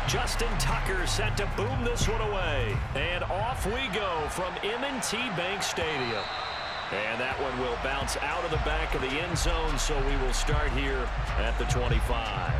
Justin Tucker set to boom this one away. And off we go from M&T Bank Stadium. And that one will bounce out of the back of the end zone, so we will start here at the 25.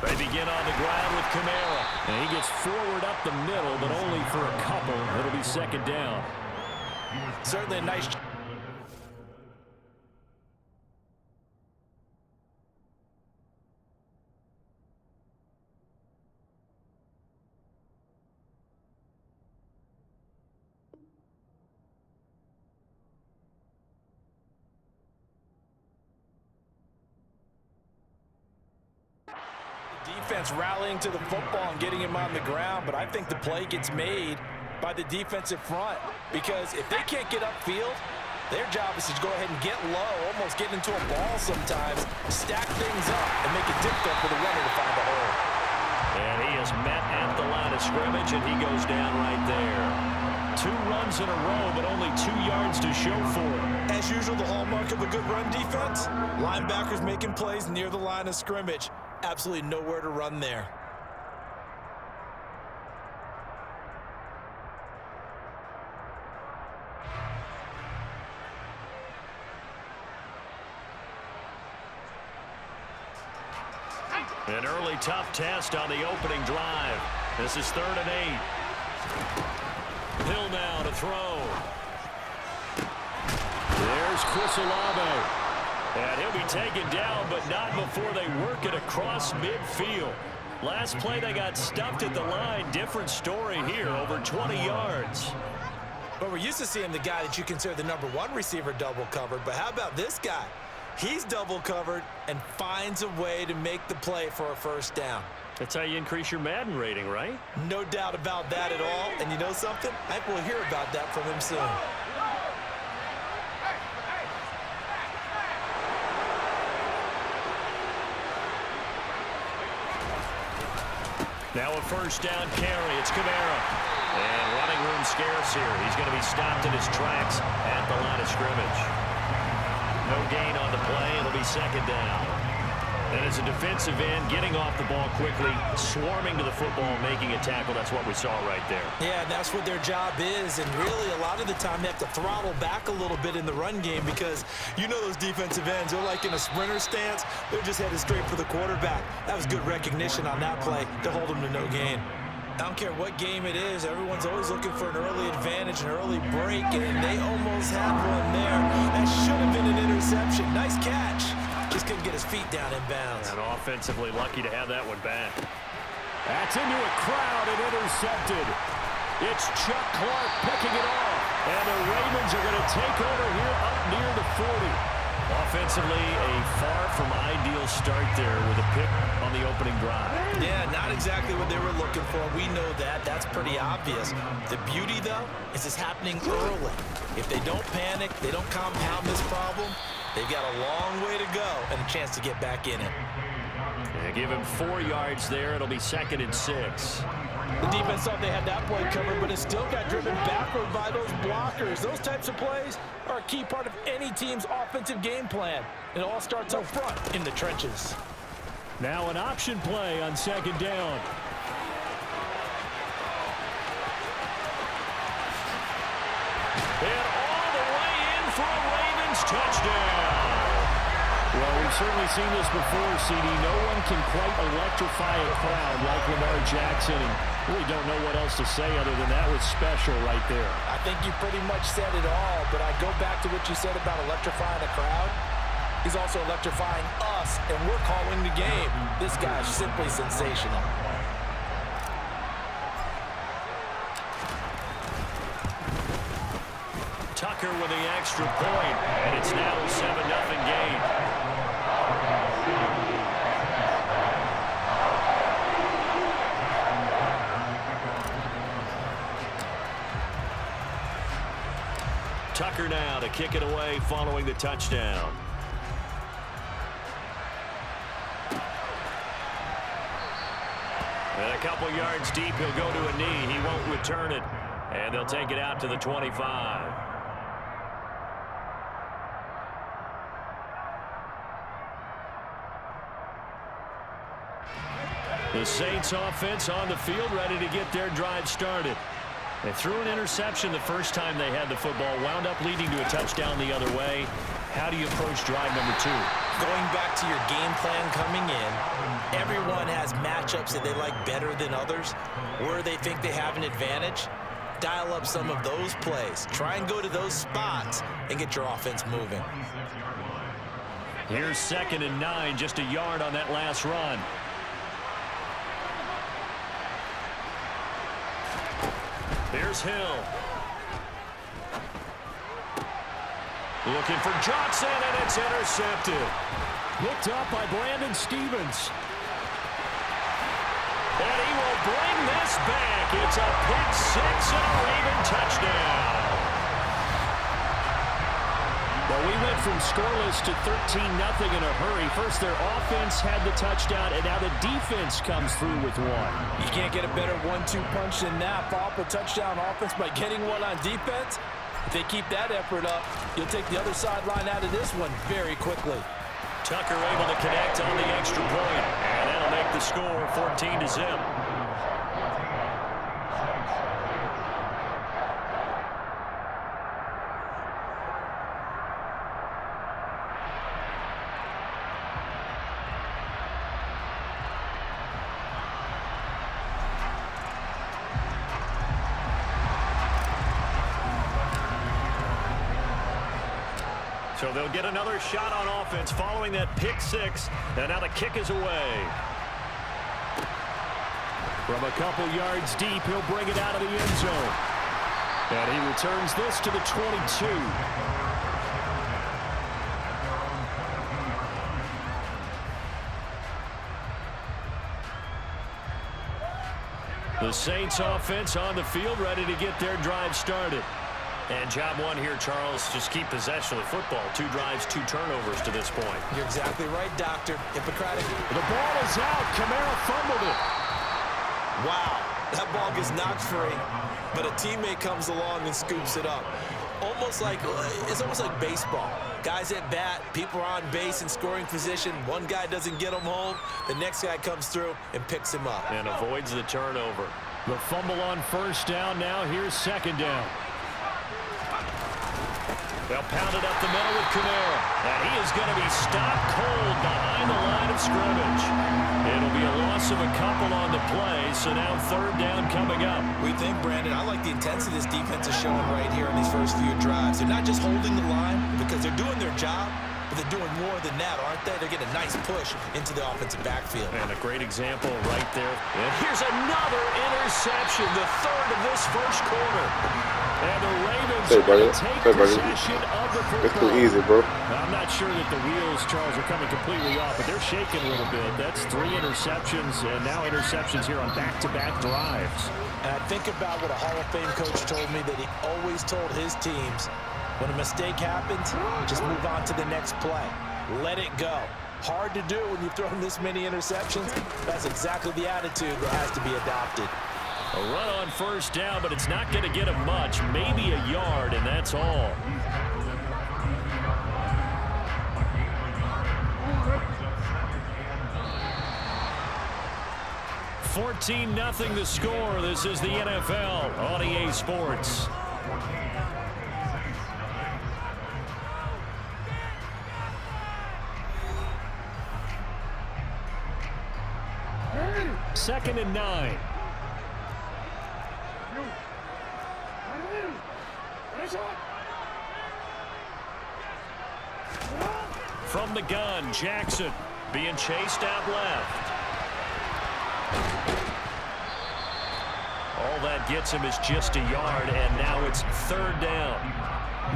They begin on the ground with Kamara. And he gets forward up the middle, but only for a couple. It'll be second down. Certainly a nice... Defense rallying to the football and getting him on the ground, but I think the play gets made by the defensive front, because if they can't get upfield, their job is to go ahead and get low, almost get into a ball sometimes, stack things up, and make it difficult for the runner to find the hole. And he is met at the line of scrimmage, and he goes down right there. 2 runs in a row, but only 2 yards to show for it. As usual, the hallmark of a good run defense, linebackers making plays near the line of scrimmage. Absolutely nowhere to run there. An early tough test on the opening drive. This is 3rd and 8. Hill now to throw. There's Chris Olave. And he'll be taken down, but not before they work it across midfield. Last play, they got stuffed at the line. Different story here, over 20 yards. But we're used to seeing the guy that you consider the #1 receiver double covered. But how about this guy? He's double covered and finds a way to make the play for a first down. That's how you increase your Madden rating, right? No doubt about that at all. And you know something? I think we'll hear about that from him soon. Now a first down carry. It's Kamara. And running room scarce here. He's going to be stopped in his tracks at the line of scrimmage. No gain on the play. It'll be second down. And as a defensive end, getting off the ball quickly, swarming to the football, making a tackle. That's what we saw right there. Yeah, and that's what their job is. And really, a lot of the time, they have to throttle back a little bit in the run game, because you know those defensive ends, they're like in a sprinter stance. They're just headed straight for the quarterback. That was good recognition on that play to hold them to no gain. I don't care what game it is. Everyone's always looking for an early advantage, an early break, and they almost had one there. That should have been an interception. Nice catch. Just couldn't get his feet down in bounds. And offensively lucky to have that one back. That's into a crowd and intercepted. It's Chuck Clark picking it off. And the Ravens are going to take over here up near the 40. Offensively, a far from ideal start there with a pick on the opening drive. Yeah, not exactly what they were looking for. We know that. That's pretty obvious. The beauty, though, is it's happening early. If they don't panic, they don't compound this problem, they've got a long way to go and a chance to get back in it. They give him 4 yards there. It'll be 2nd and 6. The defense thought they had that play covered, but it still got driven backward by those blockers. Those types of plays are a key part of any team's offensive game plan. It all starts up front in the trenches. Now an option play on 2nd down. And all the way in for a Ravens touchdown. Well, we've certainly seen this before, CD. No one can quite electrify a crowd like Lamar Jackson, and really don't know what else to say other than that was special right there. I think you pretty much said it all, but I go back to what you said about electrifying a crowd. He's also electrifying us, and we're calling the game. This guy's simply sensational. Tucker with the extra point, and it's now a 7-0 game. Tucker now to kick it away following the touchdown. And a couple yards deep, he'll go to a knee. He won't return it. And they'll take it out to the 25. The Saints offense on the field, ready to get their drive started. They threw an interception the first time they had the football, wound up leading to a touchdown the other way. How do you approach drive number 2? Going back to your game plan coming in, everyone has matchups that they like better than others, where they think they have an advantage. Dial up some of those plays. Try and go to those spots and get your offense moving. Here's 2nd and 9, just a yard on that last run. Here's Hill. Looking for Johnson, and it's intercepted. Picked up by Brandon Stevens. And he will bring this back. It's a pick 6 and a Raven touchdown. Well, we went from scoreless to 13-0 in a hurry. First, their offense had the touchdown, and now the defense comes through with one. You can't get a better 1-2 punch than that. Pop a touchdown offense by getting one on defense. If they keep that effort up, you'll take the other sideline out of this one very quickly. Tucker able to connect on the extra point, and that'll make the score 14-0. So they'll get another shot on offense following that pick 6. And now the kick is away. From a couple yards deep, he'll bring it out of the end zone. And he returns this to the 22. The Saints offense on the field, ready to get their drive started. And job one here, Charles, just keep possession of the football. 2 drives, 2 turnovers to this point. You're exactly right, Doctor. Hippocratic. The ball is out. Kamara fumbled it. Wow, that ball gets knocked free, but a teammate comes along and scoops it up. It's almost like baseball. Guys at bat, people are on base in scoring position. One guy doesn't get him home. The next guy comes through and picks him up. And avoids the turnover. The fumble on first down now. Here's 2nd down. They'll pound it up the middle with Kamara. And he is going to be stopped cold behind the line of scrimmage. It'll be a loss of a couple on the play, so now 3rd down coming up. We think, Brandon, I like the intensity this defense is showing right here in these first few drives. They're not just holding the line because they're doing their job, but they're doing more than that, aren't they? They're getting a nice push into the offensive backfield. And a great example right there. And here's another interception, the 3rd of this first quarter. And the Ravens take possession of the football. It's too easy, bro. I'm not sure that the wheels, Charles, are coming completely off, but they're shaking a little bit. That's 3 interceptions, and now interceptions here on back-to-back drives. And I think about what a Hall of Fame coach told me, that he always told his teams, when a mistake happens, just move on to the next play. Let it go. Hard to do when you've thrown this many interceptions. That's exactly the attitude that has to be adopted. A run on first down, but it's not going to get him much. Maybe a yard, and that's all. $14-0 the score. This is the NFL on EA Sports. Second and 9. From the gun, Jackson being chased out left. All that gets him is just a yard, and now it's 3rd down.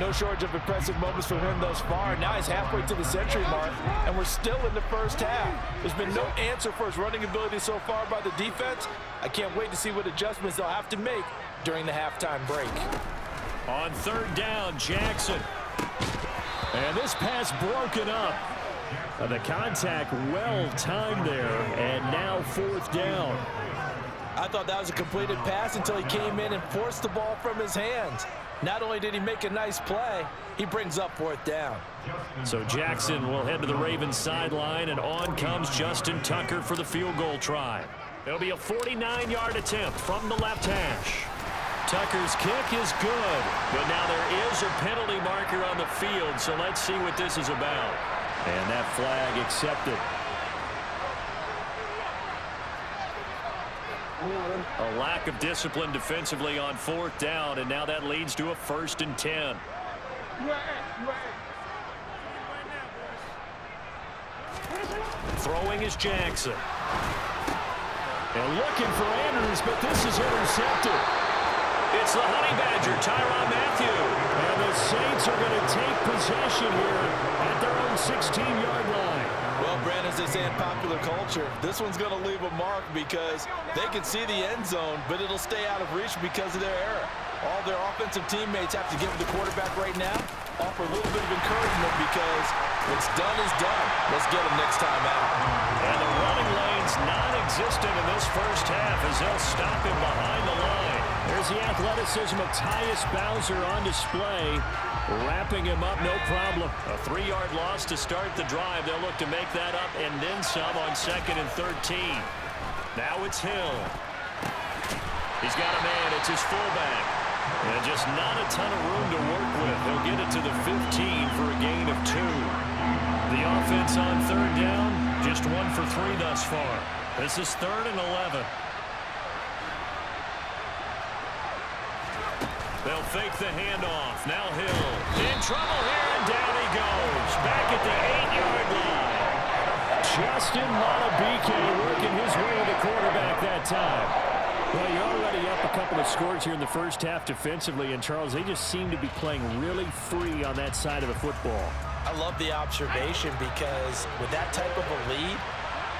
No shortage of impressive moments from him thus far. Now he's halfway to the century mark, and we're still in the first half. There's been no answer for his running ability so far by the defense. I can't wait to see what adjustments they'll have to make during the halftime break. On third down, Jackson. And this pass broken up. The contact well timed there, and now fourth down. I thought that was a completed pass until he came in and forced the ball from his hands. Not only did he make a nice play, he brings up fourth down. So Jackson will head to the Ravens sideline, and on comes Justin Tucker for the field goal try. It'll be a 49-yard attempt from the left hash. Tucker's kick is good, but now there is a penalty marker on the field, so let's see what this is about. And that flag accepted. A lack of discipline defensively on fourth down, and now that leads to a 1st and 10. Throwing is Jackson. And looking for Andrews, but this is intercepted. It's the Honey Badger, Tyrann Mathieu. And the Saints are going to take possession here at their own 16-yard line. Well, Brandon, as they say in popular culture, this one's going to leave a mark because they can see the end zone, but it'll stay out of reach because of their error. All their offensive teammates have to give the quarterback right now, offer a little bit of encouragement because what's done is done. Let's get them next time out. And the running lane's non-existent in this first half as they'll stop him behind the line. There's the athleticism of Tyus Bowser on display. Wrapping him up, no problem. A 3-yard loss to start the drive. They'll look to make that up and then some on 2nd and 13. Now it's Hill. He's got a man. It's his fullback. And just not a ton of room to work with. He'll get it to the 15 for a gain of 2. The offense on third down, just 1 for 3 thus far. This is 3rd and 11. They'll fake the handoff. Now Hill in trouble here, and down he goes. Back at the 8-yard line. Justin Madubuike working his way to the quarterback that time. Well, you're already up a couple of scores here in the first half defensively, and Charles, they just seem to be playing really free on that side of the football. I love the observation because with that type of a lead,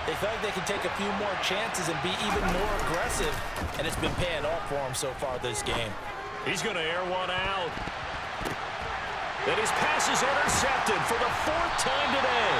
they feel like they can take a few more chances and be even more aggressive, and it's been paying off for them so far this game. He's going to air one out. And his pass is intercepted for the 4th time today.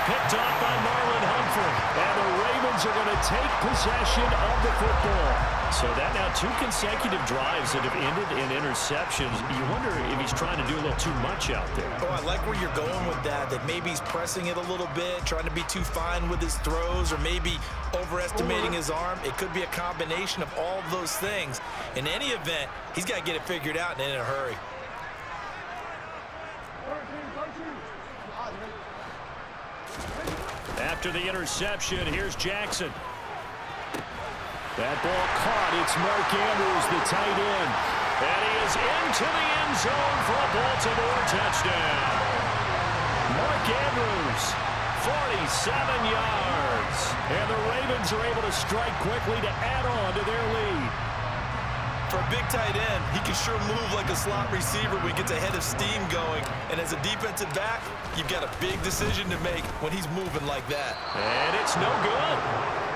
Picked off by Marlon Humphrey. And the Ravens are going to take possession of the football. So that now 2 consecutive drives that have ended in interceptions. You wonder if he's trying to do a little too much out there. Oh, I like where you're going with that maybe he's pressing it a little bit, trying to be too fine with his throws, or maybe overestimating his arm. It could be a combination of all of those things. In any event, he's got to get it figured out and in a hurry. After the interception, here's Jackson. That ball caught. It's Mark Andrews, the tight end. And he is into the end zone for a Baltimore touchdown. Mark Andrews, 47 yards. And the Ravens are able to strike quickly to add on to their lead. For a big tight end, he can sure move like a slot receiver when he gets a head of steam going. And as a defensive back, you've got a big decision to make when he's moving like that. And it's no good.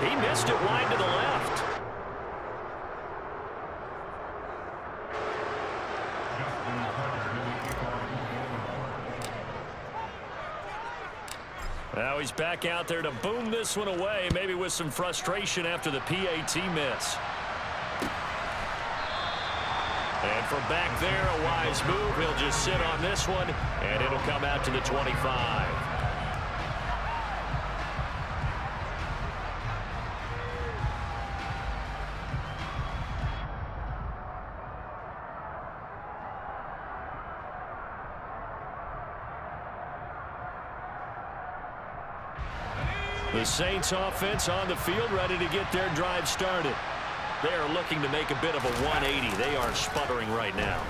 He missed it wide to the left. Now he's back out there to boom this one away, maybe with some frustration after the PAT miss. And from back there, a wise move. He'll just sit on this one, and it'll come out to the 25. The Saints offense on the field, ready to get their drive started. They are looking to make a bit of a 180. They are sputtering right now.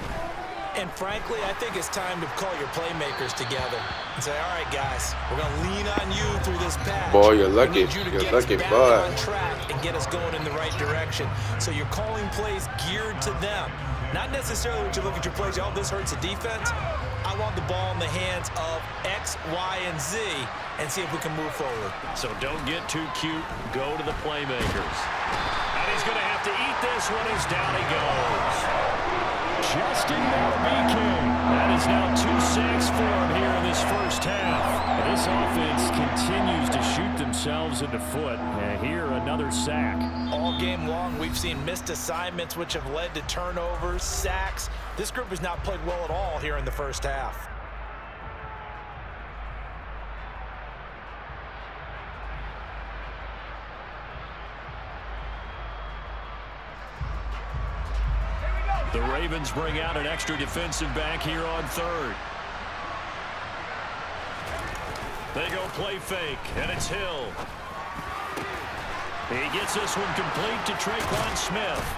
And frankly, I think it's time to call your playmakers together and say, all right, guys, we're going to lean on you through this pass. Boy, you're lucky. You're lucky, back boy. on track and get us going in the right direction. So you're calling plays geared to them. Not necessarily when you look at your plays, oh, this hurts the defense. I want the ball in the hands of X, Y, and Z and see if we can move forward. So don't get too cute. Go to the playmakers. And he's going to have to eat this one as down he goes. just didn't know to be king. That is now 2 sacks for him here in this first half. This offense continues to shoot themselves in the foot. And here, another sack. All game long, we've seen missed assignments, which have led to turnovers, sacks. This group has not played well at all here in the first half. The Ravens bring out an extra defensive back here on third. They go play fake, and it's Hill. He gets this one complete to Traquan Smith.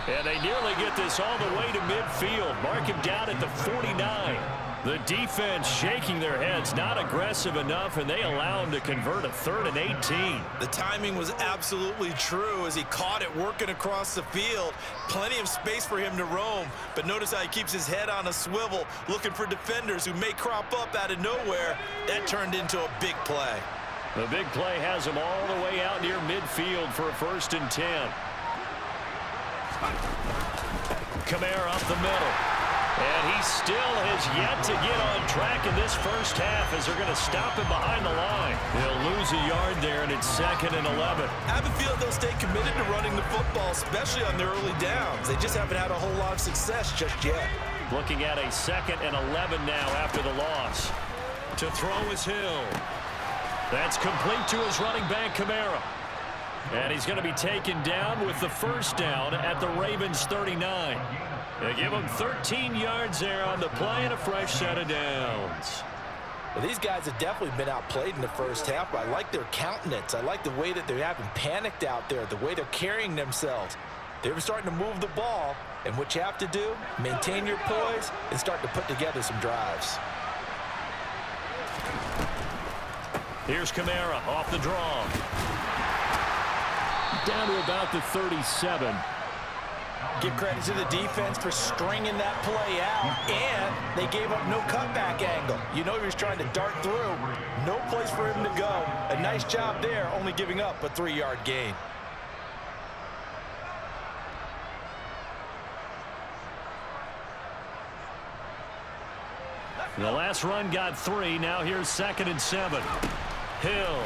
And they nearly get this all the way to midfield. Mark him down at the 49. The defense shaking their heads, not aggressive enough, and they allow him to convert a 3rd and 18. The timing was absolutely true as he caught it working across the field. Plenty of space for him to roam, but notice how he keeps his head on a swivel, looking for defenders who may crop up out of nowhere. That turned into a big play. The big play has him all the way out near midfield for a 1st and 10. Kamara up the middle. And he still has yet to get on track in this first half as they're going to stop him behind the line. They'll lose a yard there, and it's 2nd and 11. I have a feeling they'll stay committed to running the football, especially on their early downs. They just haven't had a whole lot of success just yet. Looking at a 2nd and 11 now after the loss. To throw is Hill. That's complete to his running back, Kamara. And he's going to be taken down with the first down at the Ravens' 39. They give him 13 yards there on the play and a fresh set of downs. Well, these guys have definitely been outplayed in the first half, but I like their countenance. I like the way that they haven't panicked out there, the way they're carrying themselves. They're starting to move the ball, and what you have to do, maintain your poise and start to put together some drives. Here's Kamara off the draw. Down to about the 37. Give credit to the defense for stringing that play out, and they gave up no cutback angle. You know he was trying to dart through. No place for him to go. A nice job there, only giving up a 3-yard gain. The last run got 3. Now here's 2nd and 7. Hill.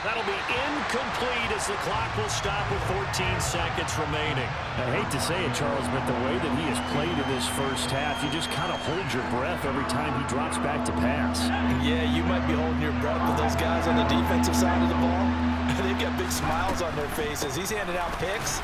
That'll be incomplete as the clock will stop with 14 seconds remaining. I hate to say it, Charles, but the way that he has played in this first half, you just kind of hold your breath every time he drops back to pass. Yeah, you might be holding your breath with those guys on the defensive side of the ball. They've got big smiles on their faces. He's handing out picks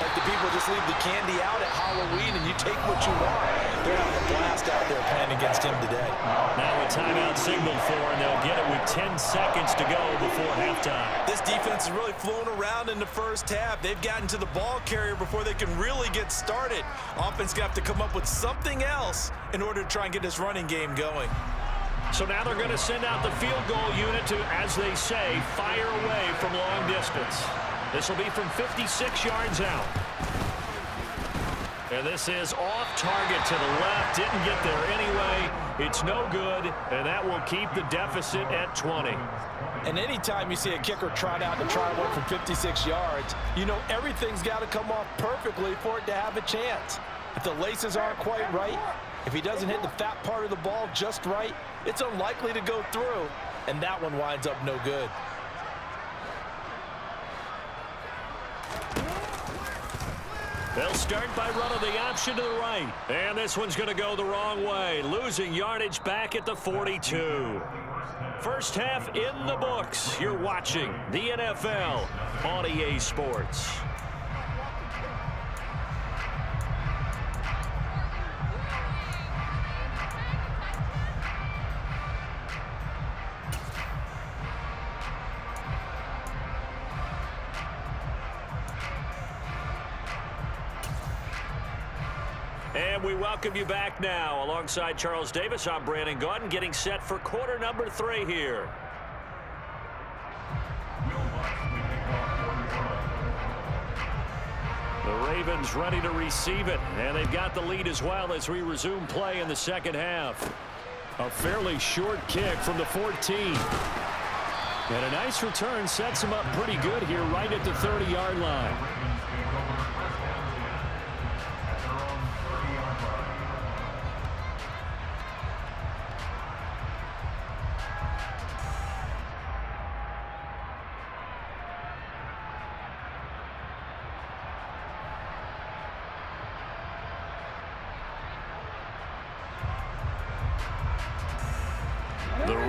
like the people just leave the candy out at Halloween and you take what you want. They're having a blast out there playing against him today. Now a timeout signaled for, and they'll get it with 10 seconds to go before halftime. This defense has really flown around in the first half. They've gotten to the ball carrier before they can really get started. Offense going to have to come up with something else in order to try and get this running game going. So now they're going to send out the field goal unit to, as they say, fire away from long distance. This will be from 56 yards out. And this is off target to the left. Didn't get there anyway. It's no good, and that will keep the deficit at 20. And anytime you see a kicker trot out to try one from 56 yards, you know everything's got to come off perfectly for it to have a chance. If the laces aren't quite right, if he doesn't hit the fat part of the ball just right, it's unlikely to go through, and that one winds up no good. They'll start by running the option to the right. And this one's going to go the wrong way. Losing yardage back at the 42. First half in the books. You're watching the NFL on EA Sports. And we welcome you back now. Alongside Charles Davis, I'm Brandon Gaudin, getting set for quarter number 3 here. The Ravens ready to receive it, and they've got the lead as well as we resume play in the second half. A fairly short kick from the 14. And a nice return sets him up pretty good here right at the 30-yard line.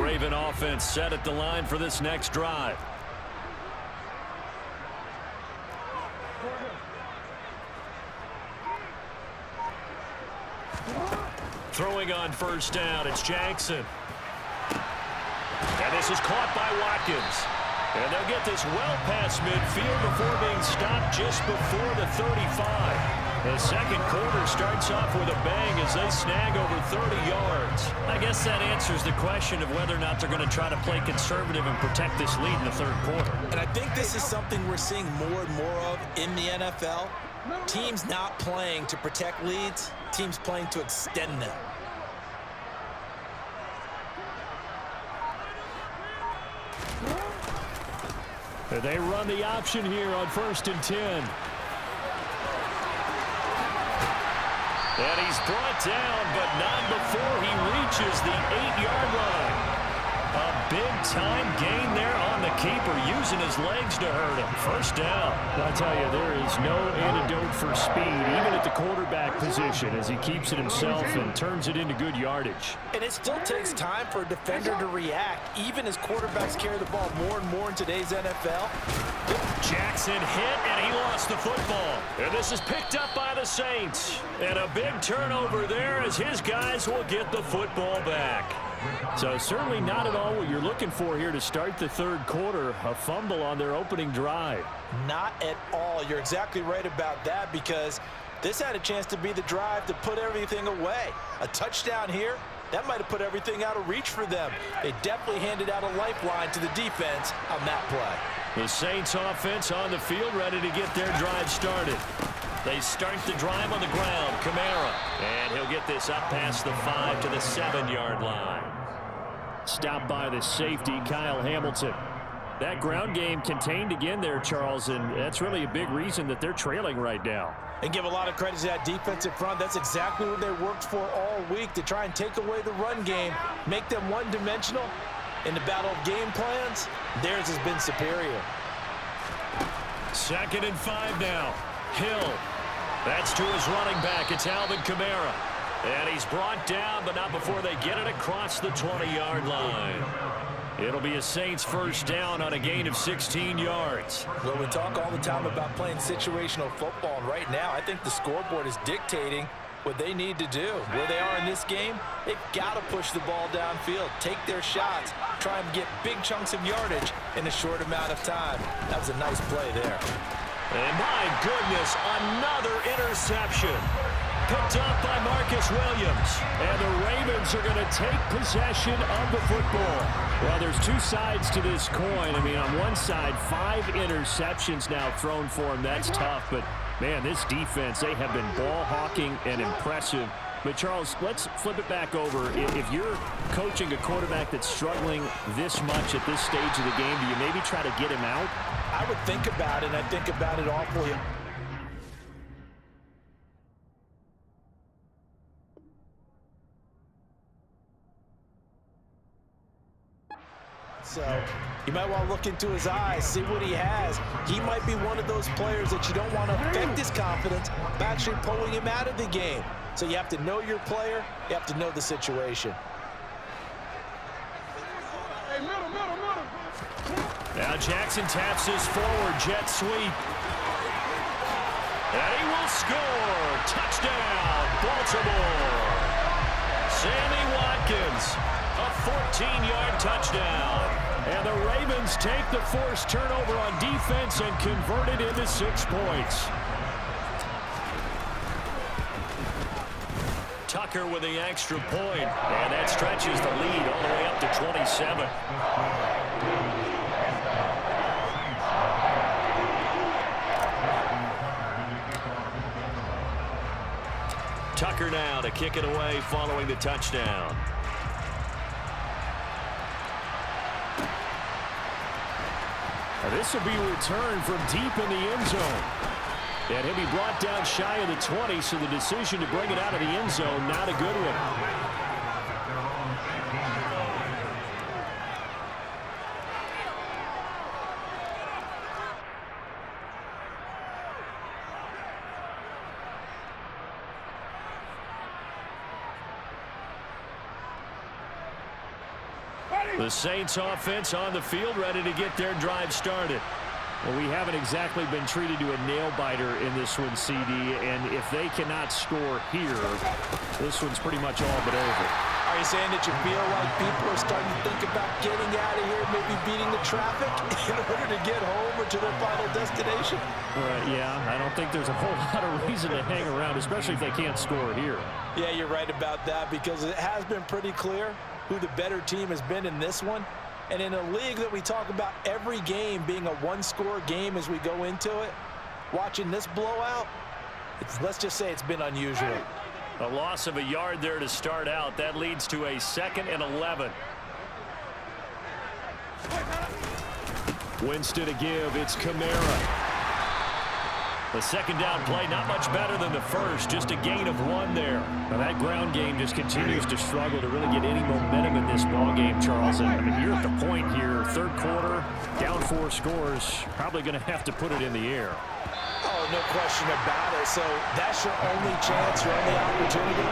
Raven offense set at the line for this next drive. Throwing on first down, it's Jackson. And this is caught by Watkins. And they'll get this well past midfield before being stopped just before the 35. The second quarter starts off with a bang as they snag over 30 yards. I guess that answers the question of whether or not they're going to try to play conservative and protect this lead in the third quarter. And I think this is something we're seeing more and more of in the NFL. Teams not playing to protect leads, teams playing to extend them. They run the option here on 1st and 10. And he's brought down, but not before he reaches the 8-yard line. A big-time gain there on the keeper, using his legs to hurt him. First down. I'll tell you, there is no antidote for speed, even at the quarterback position, as he keeps it himself and turns it into good yardage. And it still takes time for a defender to react, even as quarterbacks carry the ball more and more in today's NFL. Jackson hit, and he lost the football. And this is picked up by the Saints. And a big turnover there as his guys will get the football back. So certainly not at all what you're looking for here to start the third quarter. A fumble on their opening drive. Not at all. You're exactly right about that, because this had a chance to be the drive to put everything away. A touchdown here, that might have put everything out of reach for them. They definitely handed out a lifeline to the defense on that play. The Saints offense on the field, ready to get their drive started. They start the drive on the ground. Kamara. And he'll get this up past the 5 to the 7-yard line. Stopped by the safety, Kyle Hamilton. That ground game contained again there, Charles, and that's really a big reason that they're trailing right now. And give a lot of credit to that defensive front. That's exactly what they worked for all week, to try and take away the run game, make them one-dimensional. In the battle of game plans, theirs has been superior. 2nd and 5 now. Hill. That's to his running back. It's Alvin Kamara. And he's brought down, but not before they get it across the 20-yard line. It'll be a Saints first down on a gain of 16 yards. Well, we talk all the time about playing situational football, and right now I think the scoreboard is dictating what they need to do. Where they are in this game, they've got to push the ball downfield, take their shots, try and get big chunks of yardage in a short amount of time. That was a nice play there. And my goodness, another interception. Picked up by Marcus Williams. And the Ravens are going to take possession of the football. Well, there's two sides to this coin. I mean, on one side, 5 interceptions now thrown for him. That's tough. But, man, this defense, they have been ball hawking and impressive. But, Charles, let's flip it back over. If you're coaching a quarterback that's struggling this much at this stage of the game, do you maybe try to get him out? I would think about it, and I think about it awfully. So you might want to look into his eyes, see what he has. He might be one of those players that you don't want to affect his confidence by actually pulling him out of the game. So you have to know your player. You have to know the situation. Now Jackson taps his forward jet sweep. And he will score. Touchdown, Baltimore. Sammy Watkins, a 14-yard touchdown. And the Ravens take the forced turnover on defense and convert it into 6 points. Tucker with the extra point. And that stretches the lead all the way up to 27. Tucker now to kick it away following the touchdown. This will be returned from deep in the end zone. And he'll be brought down shy of the 20, so the decision to bring it out of the end zone, not a good one. The Saints offense on the field, ready to get their drive started. Well, we haven't exactly been treated to a nail-biter in this one, CD, and if they cannot score here, this one's pretty much all but over. Are you saying that you feel like people are starting to think about getting out of here, maybe beating the traffic in order to get home or to their final destination? Yeah, I don't think there's a whole lot of reason to hang around, especially if they can't score here. Yeah, you're right about that, because it has been pretty clear who the better team has been in this one. And in a league that we talk about every game being a one-score game as we go into it, watching this blowout, let's just say it's been unusual. A loss of a yard there to start out. That leads to a 2nd and 11. Winston to give. It's Kamara. The second down play, not much better than the first, just a gain of 1 there. Now that ground game just continues to struggle to really get any momentum in this ball game, Charles. And I mean, you're at the point here, third quarter, down 4 scores, probably going to have to put it in the air. Oh, no question about it. So that's your only chance, your only opportunity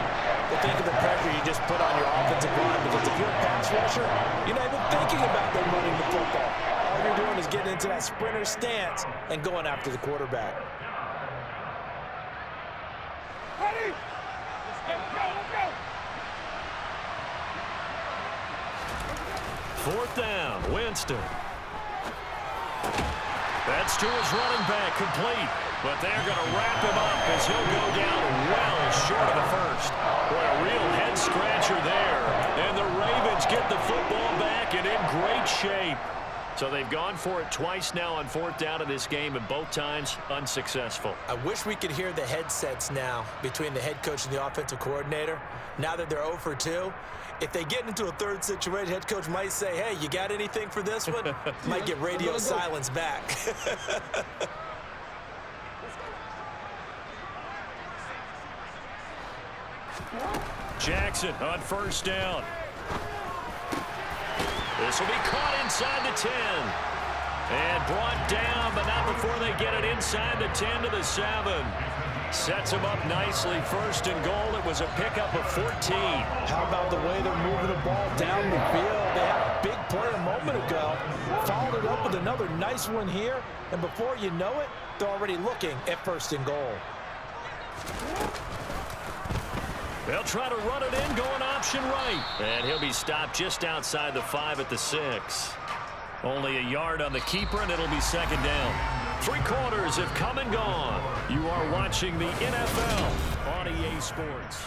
to think of the pressure you just put on your offensive line. Because if you're a pass rusher, you're not even thinking about them running the football. All you're doing is getting into that sprinter stance and going after the quarterback. Ready? Let's go. 4th down, Winston. That's to his running back, complete. But they're going to wrap him up as he'll go down well short of the first. Boy, a real head-scratcher there. And the Ravens get the football back and in great shape. So they've gone for it twice now on 4th down in this game, and both times unsuccessful. I wish we could hear the headsets now between the head coach and the offensive coordinator. Now that they're 0 for 2, if they get into a third situation, head coach might say, hey, you got anything for this one? Might get radio silence back. Jackson on 1st down. This will be caught inside the 10. And brought down, but not before they get it inside the 10 to the 7. Sets him up nicely. 1st and goal. It was a pickup of 14. How about the way they're moving the ball down the field? They had a big play a moment ago. Followed it up with another nice one here. And before you know it, they're already looking at 1st and goal. They'll try to run it in, going option right. And he'll be stopped just outside the 5 at the 6. Only a yard on the keeper, and it'll be 2nd down. 3 quarters have come and gone. You are watching the NFL on EA Sports.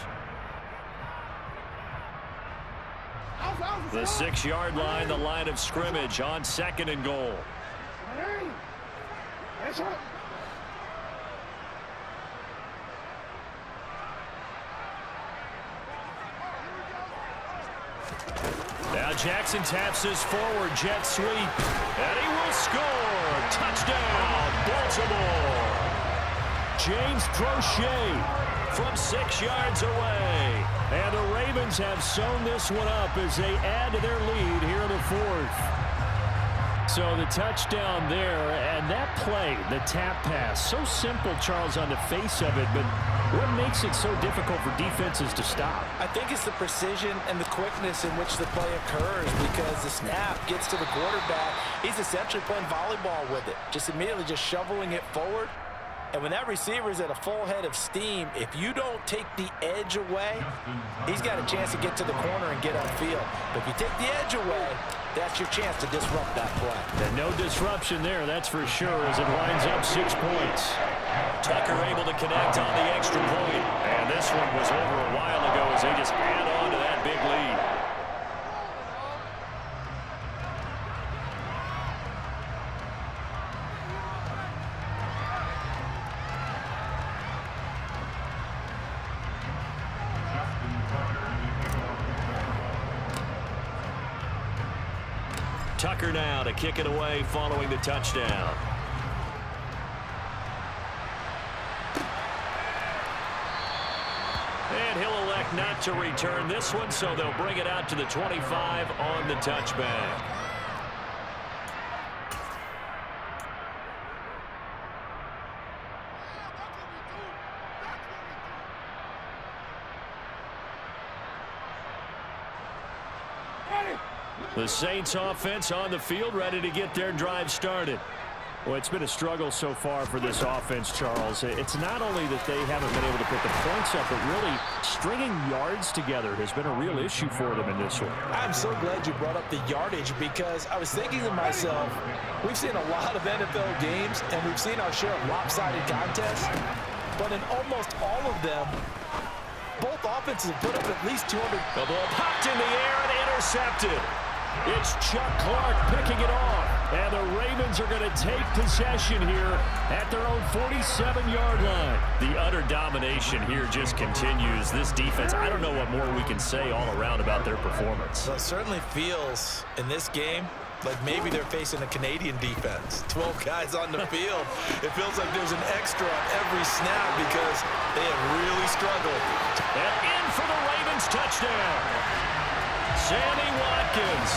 The 6-yard line, the line of scrimmage on 2nd and goal. Now Jackson taps his forward jet sweep, and he will score. Touchdown, Baltimore. James Prochet from 6 yards away. And the Ravens have sewn this one up as they add to their lead here in the 4th. So the touchdown there, and that play, the tap pass, so simple, Charles, on the face of it, but what makes it so difficult for defenses to stop? I think it's the precision and the quickness in which the play occurs, because the snap gets to the quarterback. He's essentially playing volleyball with it, just immediately just shoveling it forward. And when that receiver is at a full head of steam, if you don't take the edge away, he's got a chance to get to the corner and get upfield. But if you take the edge away, that's your chance to disrupt that play. And no disruption there, that's for sure, as it lines up 6 points. Tucker able to connect on the extra point. And this one was over a while ago as they just add on to that big lead. Tucker now to kick it away following the touchdown. And he'll elect not to return this one, so they'll bring it out to the 25 on the touchback. The Saints offense on the field, ready to get their drive started. Well, it's been a struggle so far for this offense, Charles. It's not only that they haven't been able to put the points up, but really stringing yards together has been a real issue for them in this one. I'm so glad you brought up the yardage, because I was thinking to myself, we've seen a lot of NFL games, and we've seen our share of lopsided contests, but in almost all of them, both offenses have put up at least 200. The ball popped in the air and intercepted. It's Chuck Clark picking it off. And the Ravens are going to take possession here at their own 47-yard line. The utter domination here just continues. This defense, I don't know what more we can say all around about their performance. Well, it certainly feels in this game like maybe they're facing a Canadian defense. 12 guys on the field. It feels like there's an extra on every snap because they have really struggled. And in for the Ravens touchdown. Sammy Watkins,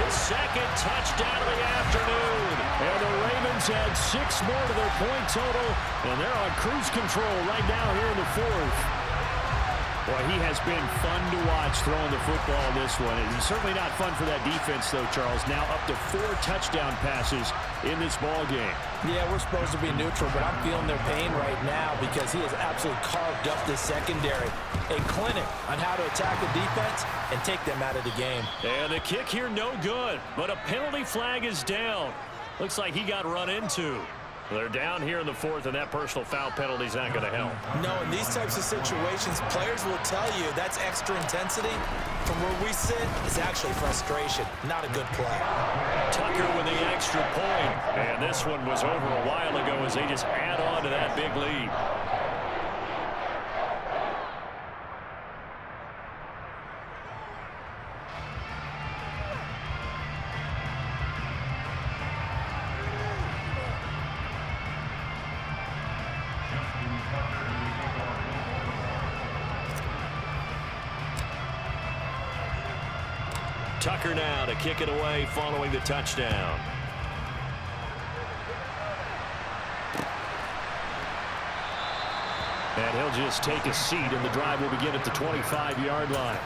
his second touchdown of the afternoon. And the Ravens add 6 more to their point total, and they're on cruise control right now here in the fourth. Boy, he has been fun to watch throwing the football in this one. It's certainly not fun for that defense, though, Charles. Now up to 4 touchdown passes in this ball game. Yeah, we're supposed to be neutral, but I'm feeling their pain right now because he has absolutely carved up this secondary. A clinic on how to attack the defense and take them out of the game. And the kick here no good, but a penalty flag is down. Looks like he got run into. They're down here in the fourth, and that personal foul penalty is not going to help. No, in these types of situations, players will tell you that's extra intensity. From where we sit, it's actually frustration, not a good play. Tucker with the extra point. And this one was over a while ago as they just add on to that big lead. Tucker now to kick it away following the touchdown. And he'll just take a seat, and the drive will begin at the 25-yard line.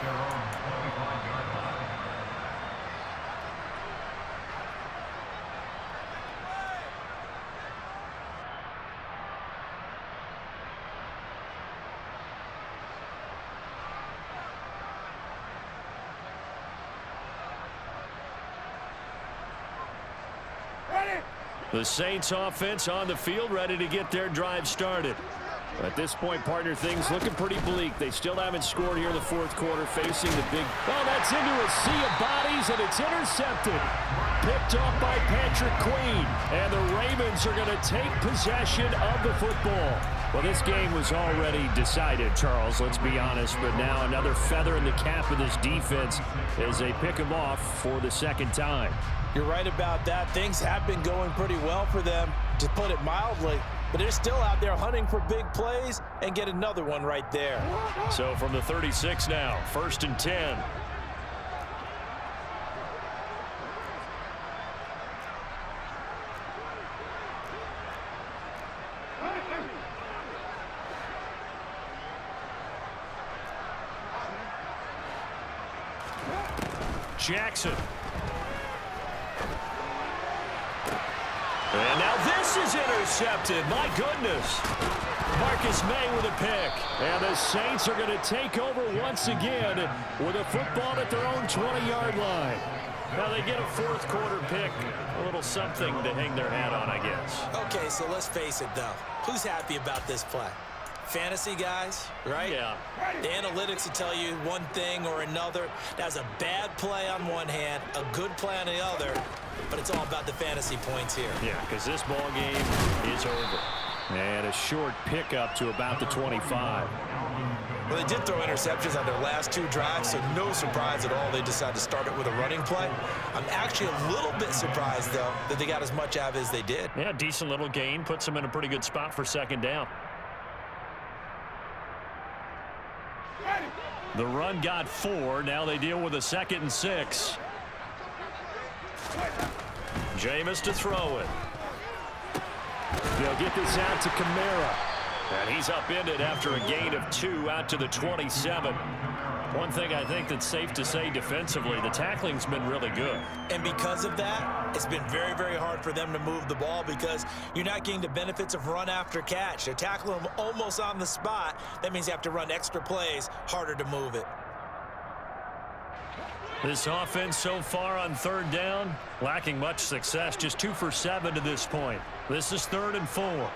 The Saints offense on the field, ready to get their drive started. At this point, partner, things looking pretty bleak. They still haven't scored here in the fourth quarter, facing the big... Oh, that's into a sea of bodies, and it's intercepted. Picked off by Patrick Queen. And the Ravens are going to take possession of the football. Well, this game was already decided, Charles, let's be honest. But now another feather in the cap of this defense as they pick him off for the second time. You're right about that. Things have been going pretty well for them, to put it mildly. But they're still out there hunting for big plays and get another one right there. So from the 36 now, 1st and 10. Jackson. And now this is intercepted. My goodness. Marcus May with a pick. And the Saints are going to take over once again with a football at their own 20-yard line. Now they get a fourth quarter pick. A little something to hang their hat on, I guess. Okay, so let's face it, though. Who's happy about this play? Fantasy guys, right? Yeah. The analytics will tell you one thing or another. That's a bad play on one hand, a good play on the other, but it's all about the fantasy points here. Yeah, because this ball game is over. And a short pickup to about the 25. Well, they did throw interceptions on their last 2 drives, so no surprise at all they decided to start it with a running play. I'm actually a little bit surprised, though, that they got as much out of it as they did. Yeah, decent little gain. Puts them in a pretty good spot for second down. The run got 4. Now they deal with a 2nd and 6. Jameis to throw it. They'll get this out to Kamara. And he's upended after a gain of 2 out to the 27. One thing I think that's safe to say defensively, the tackling's been really good. And because of that, it's been very, very hard for them to move the ball because you're not getting the benefits of run after catch. They're tackling them almost on the spot. That means you have to run extra plays, harder to move it. This offense so far on third down, lacking much success, just 2 for 7 to this point. This is 3rd and 4.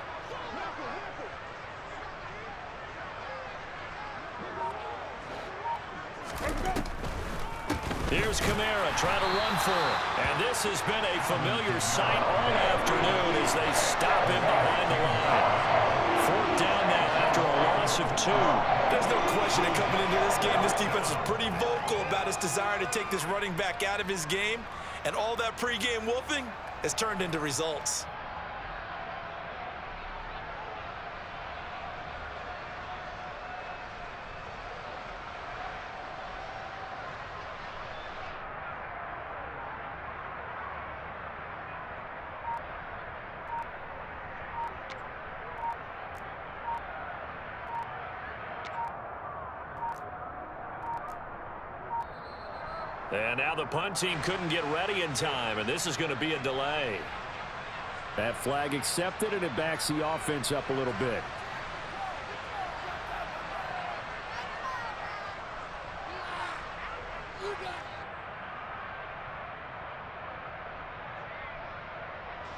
Here's Kamara trying to run for it. And this has been a familiar sight all afternoon as they stop him behind the line. 4th down now after a loss of 2. There's no question that coming into this game, this defense is pretty vocal about its desire to take this running back out of his game. And all that pregame wolfing has turned into results. And now the punt team couldn't get ready in time, and this is going to be a delay. That flag accepted, and it backs the offense up a little bit.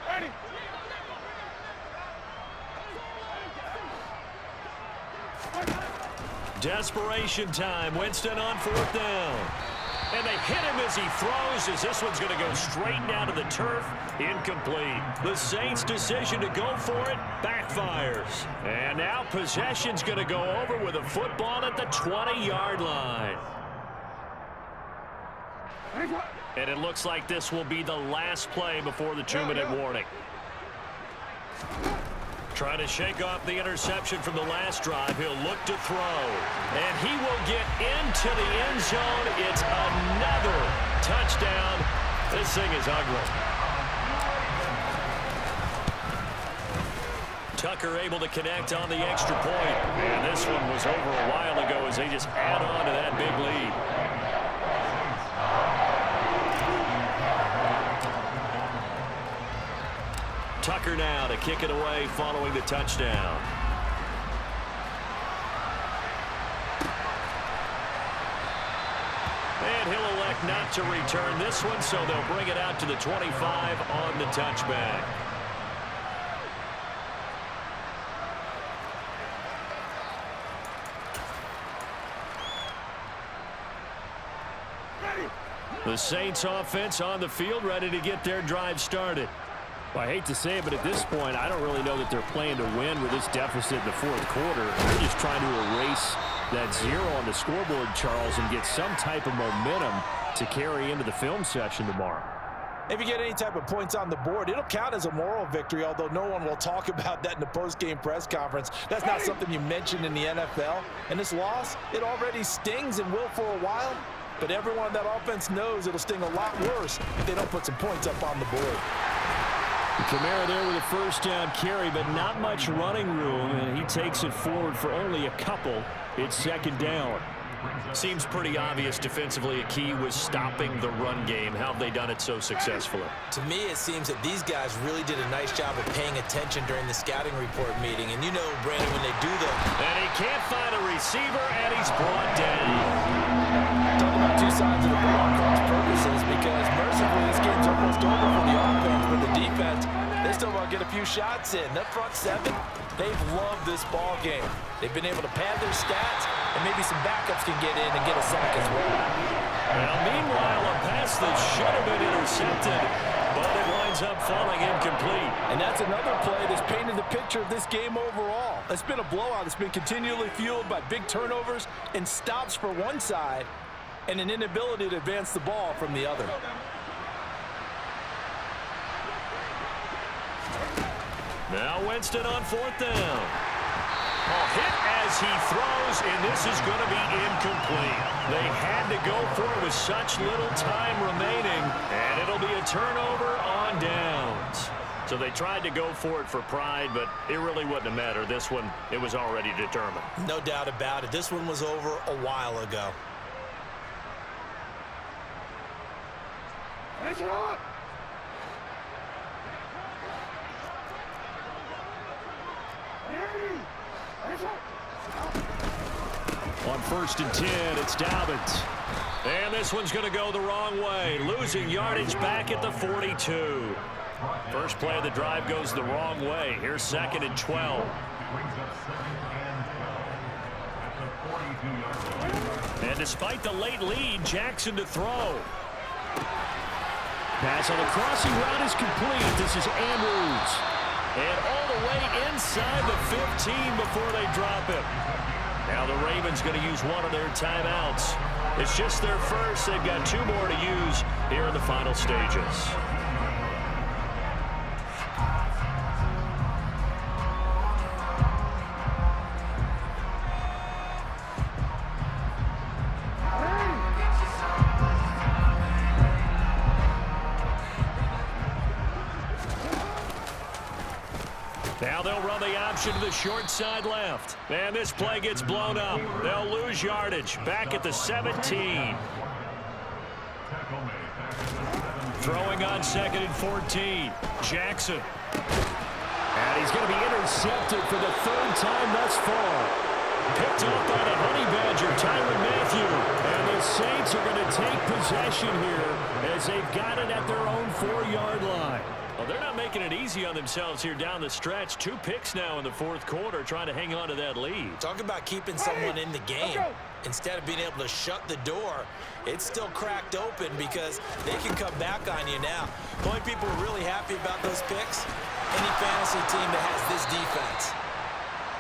Ready. Desperation time. Winston on 4th down. And they hit him as he throws, as this one's going to go straight down to the turf. Incomplete. The Saints' decision to go for it backfires. And now possession's going to go over with a football at the 20-yard line. And it looks like this will be the last play before the 2-minute warning. Trying to shake off the interception from the last drive. He'll look to throw. And he will get into the end zone. It's another touchdown. This thing is ugly. Tucker able to connect on the extra point. And this one was over a while ago as they just add on to that big lead. Tucker now to kick it away following the touchdown. And he'll elect not to return this one, so they'll bring it out to the 25 on the touchback. The Saints offense on the field, ready to get their drive started. Well, I hate to say it, but at this point, I don't really know that they're playing to win with this deficit in the 4th quarter. They're just trying to erase that 0 on the scoreboard, Charles, and get some type of momentum to carry into the film session tomorrow. If you get any type of points on the board, it'll count as a moral victory, although no one will talk about that in the post-game press conference. That's not something you mentioned in the NFL. And this loss, it already stings and will for a while. But everyone on that offense knows it'll sting a lot worse if they don't put some points up on the board. Kamara there with a 1st down carry, but not much running room, and he takes it forward for only a couple. It's 2nd down. Seems pretty obvious defensively a key was stopping the run game. How have they done it so successfully? To me, it seems that these guys really did a nice job of paying attention during the scouting report meeting. And you know, Brandon, when they do that. And he can't find a receiver, and he's brought down. Talking about two sides of the ball cross purposes, because mercifully this game's almost over for the offense, but the defense, they still want to get a few shots in. That front 7, they've loved this ball game. They've been able to pad their stats, and maybe some backups can get in and get a sack as well. Now, meanwhile, a pass that should have been intercepted, but it winds up falling incomplete. And that's another play that's painted the picture of this game overall. It's been a blowout. It's been continually fueled by big turnovers and stops for one side and an inability to advance the ball from the other. Now Winston on 4th down. A hit as he throws, and this is going to be incomplete. They had to go for it with such little time remaining, and it'll be a turnover on downs. So they tried to go for it for pride, but it really wouldn't have mattered. This one, it was already determined. No doubt about it. This one was over a while ago. On 1st and 10, it's Dobbins. And this one's going to go the wrong way. Losing yardage back at the 42. First play of the drive goes the wrong way. Here's 2nd and 12. And despite the late lead, Jackson to throw. Pass on the crossing route is complete. This is Andrews. And all the way inside the 15 before they drop him. Now the Ravens going to use one of their timeouts. It's just their first. They've got 2 more to use here in the final stages. Now they'll run the option to the short side left. And this play gets blown up. They'll lose yardage. Back at the 17. Throwing on 2nd and 14. Jackson. And he's going to be intercepted for the 3rd time thus far. Picked up by the Honey Badger, Tyrann Mathieu. And the Saints are going to take possession here as they've got it at their own 4-yard line. Well, they're not making it easy on themselves here down the stretch. 2 picks now in the 4th quarter trying to hang on to that lead. Talk about keeping someone in the game. Instead of being able to shut the door, it's still cracked open because they can come back on you now. The only people who are really happy about those picks, any fantasy team that has this defense.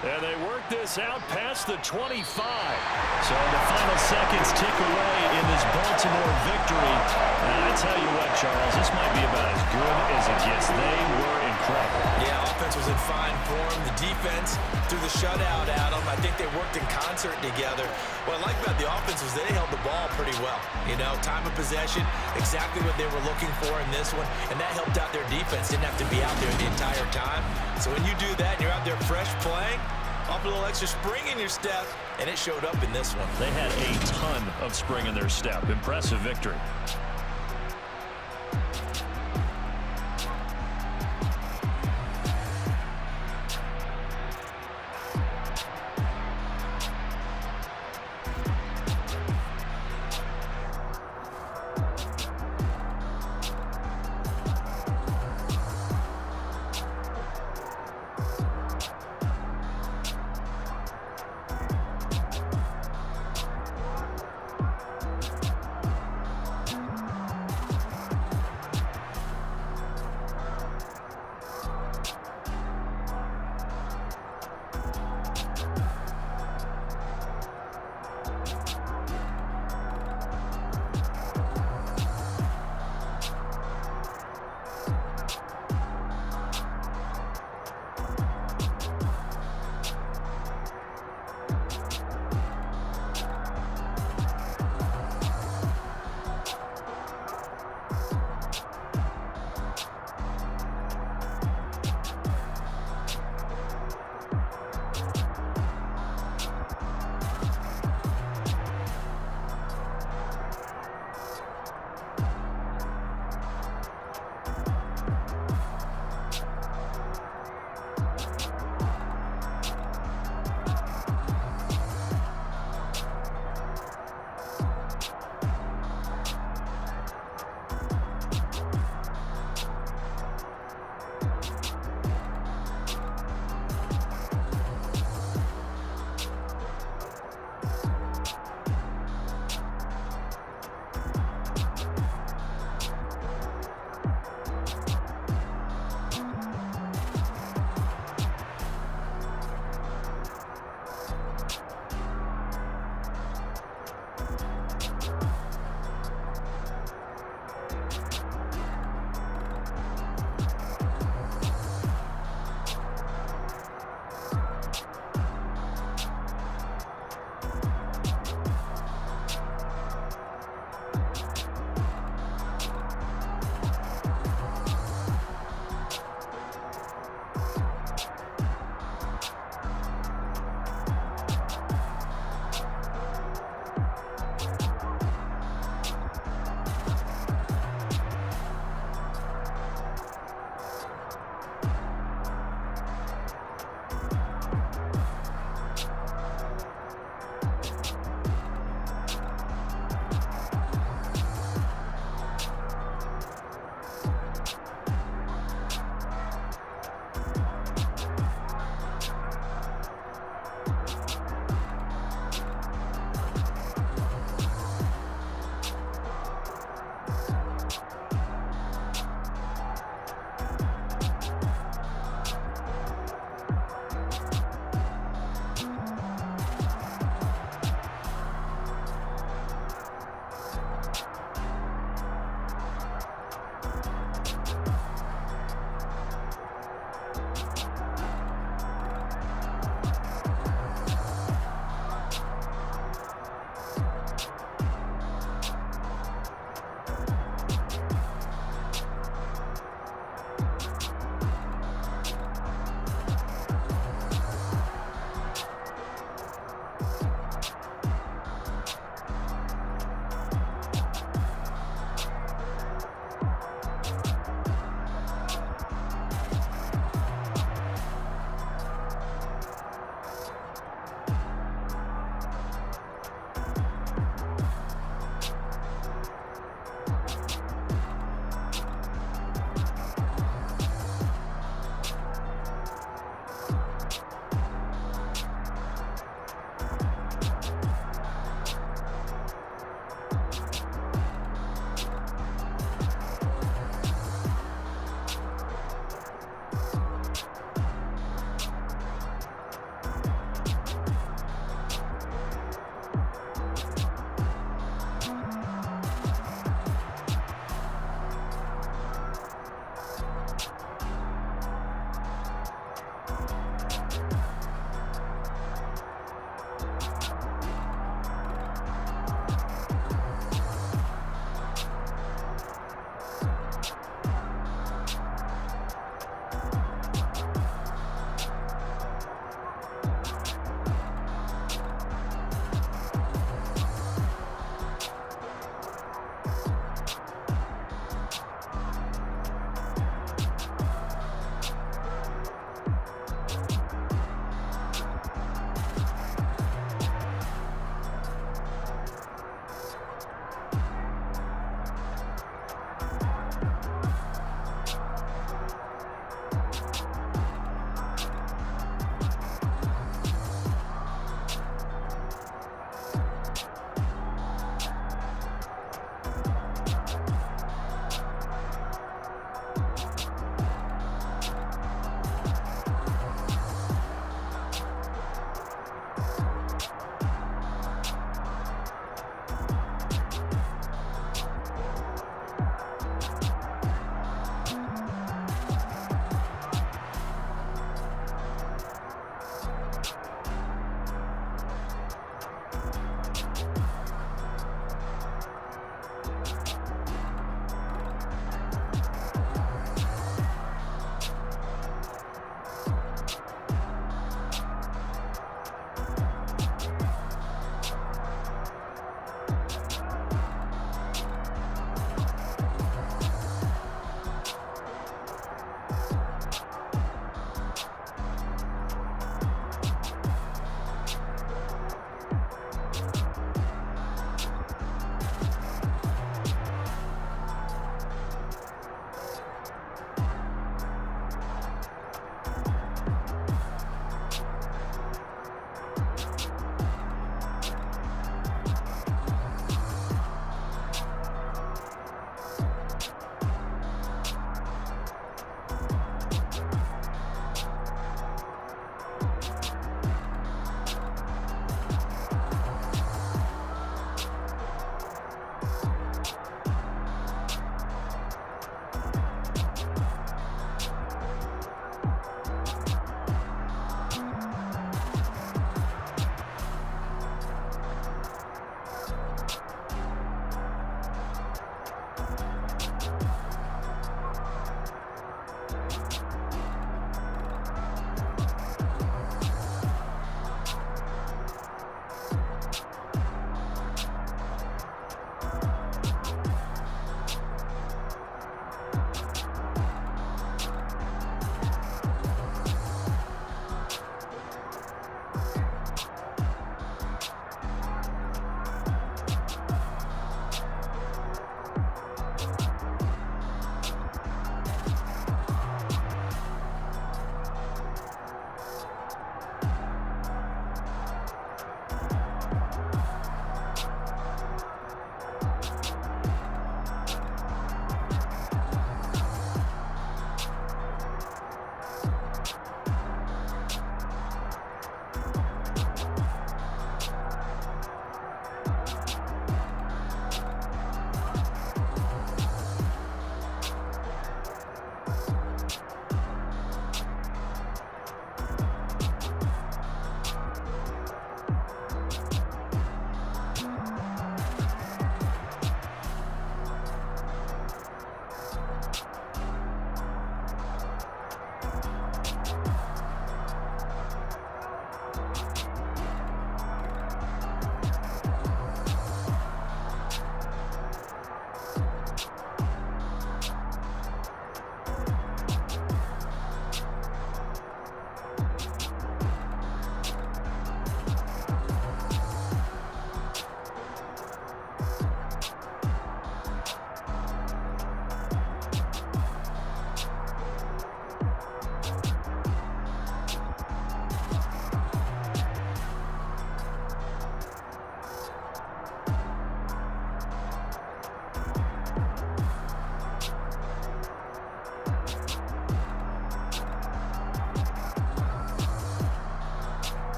And they work this out past the 25. So the final seconds tick away in this Baltimore victory. And I tell you what, Charles, this might be about as good as it gets. They were incredible. Yeah, offense was in fine form. The defense threw the shutout at them. I think they worked in concert together. What I like about the offense was they held the ball pretty well. You know, time of possession, exactly what they were looking for in this one. And that helped out their defense. Didn't have to be out there the entire time. So when you do that and you're out there fresh playing, off a little extra spring in your step, and it showed up in this one. They had a ton of spring in their step. Impressive victory.